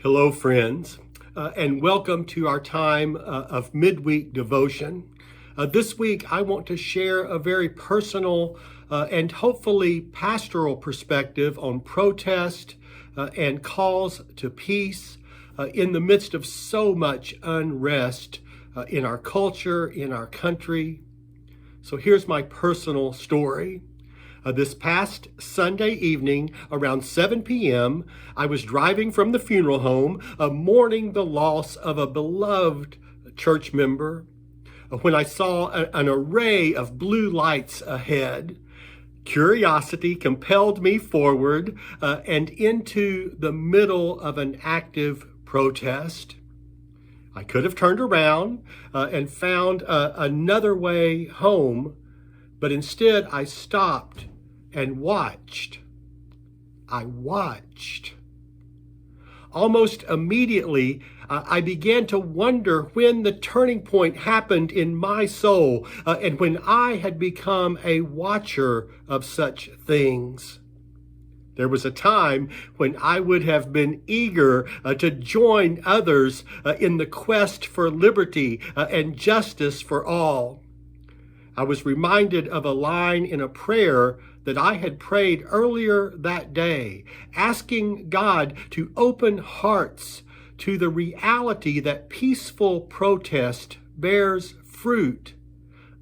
Hello, friends, and welcome to our time of midweek devotion. This week, I want to share a very personal and hopefully pastoral perspective on protest and calls to peace in the midst of so much unrest in our culture, in our country. So here's my personal story. This past Sunday evening, around 7 p.m., I was driving from the funeral home, mourning the loss of a beloved church member, when I saw an array of blue lights ahead. Curiosity compelled me forward and into the middle of an active protest. I could have turned around and found another way home, but instead I stopped and watched. I watched. Almost immediately, I began to wonder when the turning point happened in my soul and when I had become a watcher of such things. There was a time when I would have been eager to join others in the quest for liberty and justice for all. I was reminded of a line in a prayer that I had prayed earlier that day, asking God to open hearts to the reality that peaceful protest bears fruit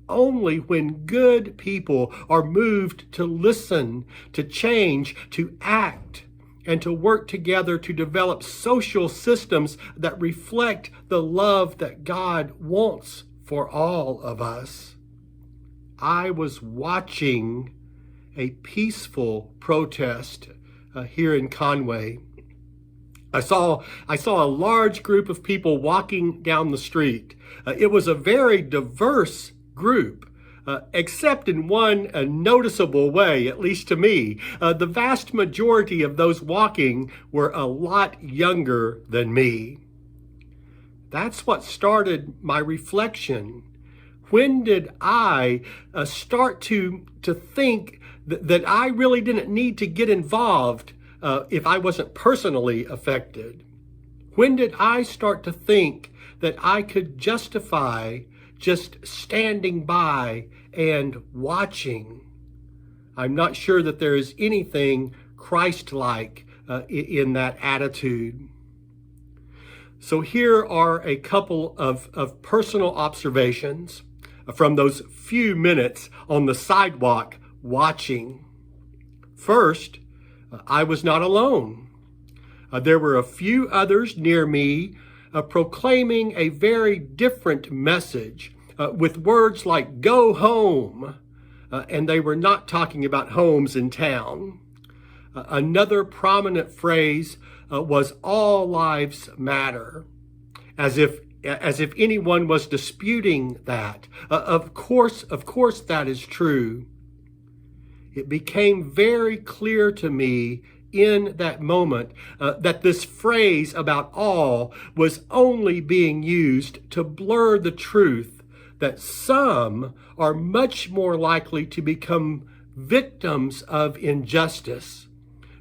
only when good people are moved to listen, to change, to act, and to work together to develop social systems that reflect the love that God wants for all of us. I was watching a peaceful protest here in Conway. I saw a large group of people walking down the street. It was a very diverse group, except in one noticeable way, at least to me. The vast majority of those walking were a lot younger than me. That's what started my reflection. When did I start to think that I really didn't need to get involved if I wasn't personally affected? When did I start to think that I could justify just standing by and watching? I'm not sure that there is anything Christ-like in that attitude. So here are a couple of personal observations from those few minutes on the sidewalk watching. First, I was not alone. There were a few others near me proclaiming a very different message with words like "go home," and they were not talking about homes in town. Another prominent phrase was "all lives matter," as if anyone was disputing that. Of course that is true. It became very clear to me in that moment that this phrase about all was only being used to blur the truth that some are much more likely to become victims of injustice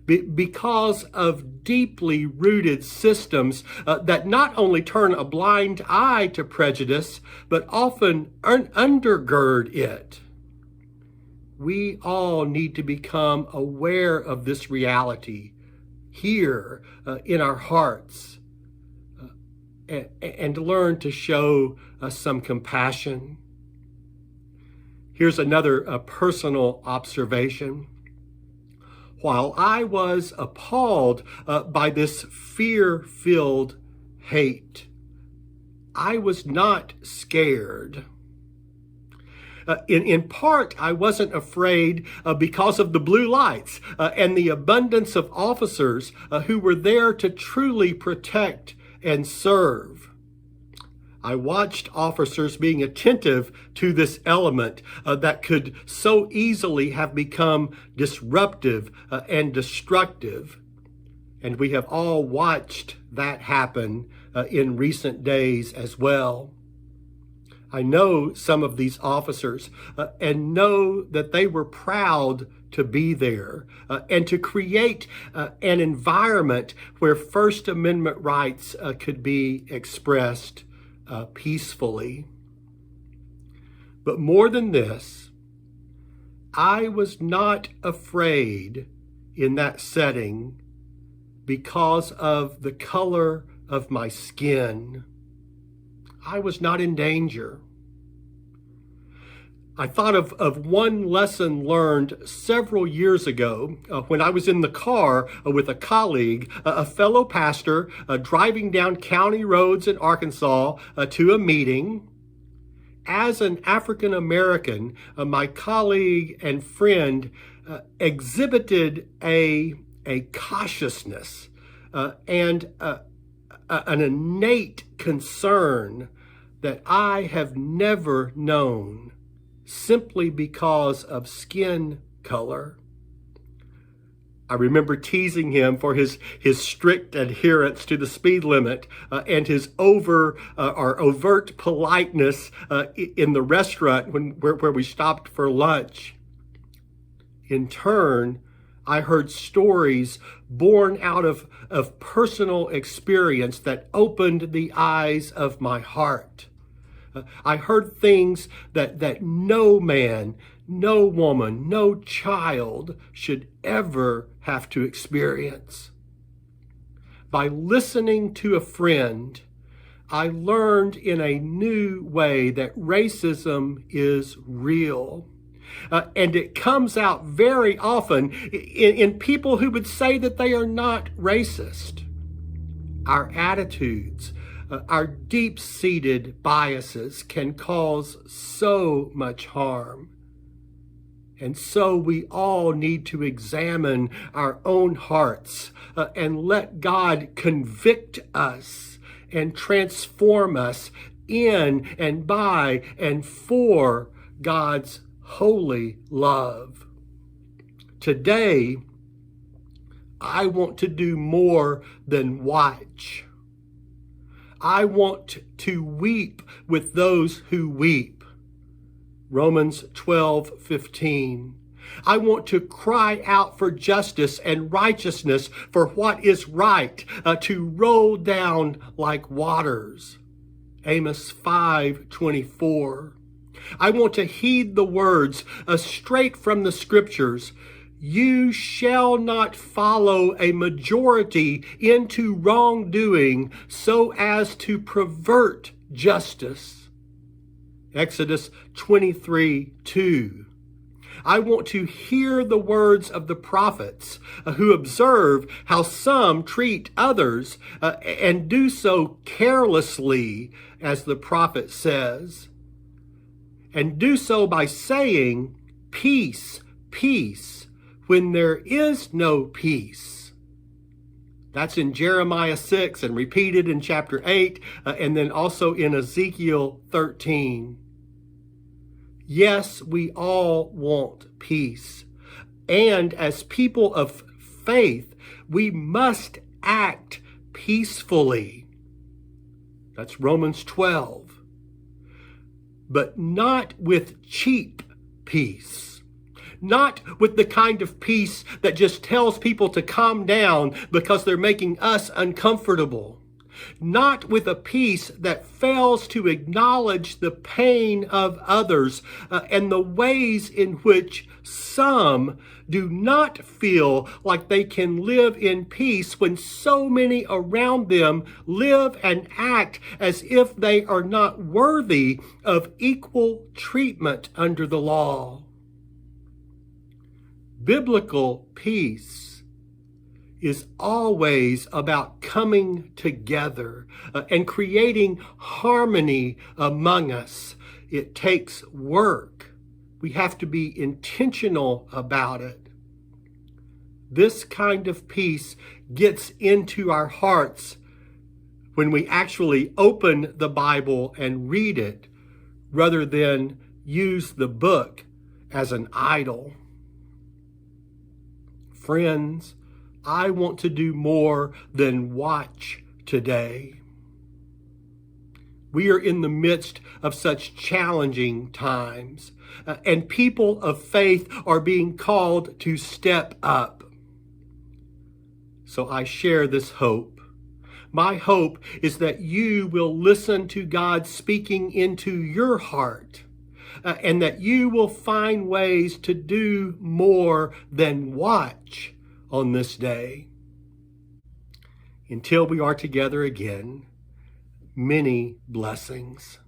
because of deeply rooted systems that not only turn a blind eye to prejudice, but often undergird it. We all need to become aware of this reality here in our hearts and learn to show some compassion. Here's another personal observation. While I was appalled by this fear-filled hate, I was not scared. In part, I wasn't afraid because of the blue lights and the abundance of officers who were there to truly protect and serve. I watched officers being attentive to this element that could so easily have become disruptive and destructive. And we have all watched that happen in recent days as well. I know some of these officers and know that they were proud to be there and to create an environment where First Amendment rights could be expressed peacefully. But more than this, I was not afraid in that setting because of the color of my skin. I was not in danger. I thought of one lesson learned several years ago when I was in the car with a colleague, a fellow pastor, driving down county roads in Arkansas to a meeting. As an African American, my colleague and friend exhibited a cautiousness and an innate concern that I have never known simply because of skin color. I remember teasing him for his strict adherence to the speed limit and his overt politeness in the restaurant where we stopped for lunch. In turn, I heard stories born out of personal experience that opened the eyes of my heart. I heard things that no man, no woman, no child should ever have to experience. By listening to a friend, I learned in a new way that racism is real. And it comes out very often in people who would say that they are not racist. Our attitudes, our deep-seated biases can cause so much harm. And so we all need to examine our own hearts and let God convict us and transform us in and by and for God's holy love. Today, I want to do more than watch. I want to weep with those who weep. Romans 12:15. I want to cry out for justice and righteousness, for what is right, to roll down like waters. Amos 5:24. I want to heed the words straight from the scriptures. You shall not follow a majority into wrongdoing so as to pervert justice. Exodus 23:2. I want to hear the words of the prophets who observe how some treat others and do so carelessly, as the prophet says, and do so by saying, peace, peace, when there is no peace. That's in Jeremiah 6 and repeated in chapter 8 and then also in Ezekiel 13. Yes, we all want peace. And as people of faith, we must act peacefully. That's Romans 12. But not with cheap peace. Not with the kind of peace that just tells people to calm down because they're making us uncomfortable. Not with a peace that fails to acknowledge the pain of others and the ways in which some do not feel like they can live in peace when so many around them live and act as if they are not worthy of equal treatment under the law. Biblical peace is always about coming together and creating harmony among us. It takes work. We have to be intentional about it. This kind of peace gets into our hearts when we actually open the Bible and read it rather than use the book as an idol. Friends, I want to do more than watch today. We are in the midst of such challenging times, and people of faith are being called to step up. So I share this hope. My hope is that you will listen to God speaking into your heart, and that you will find ways to do more than watch on this day. Until we are together again, many blessings.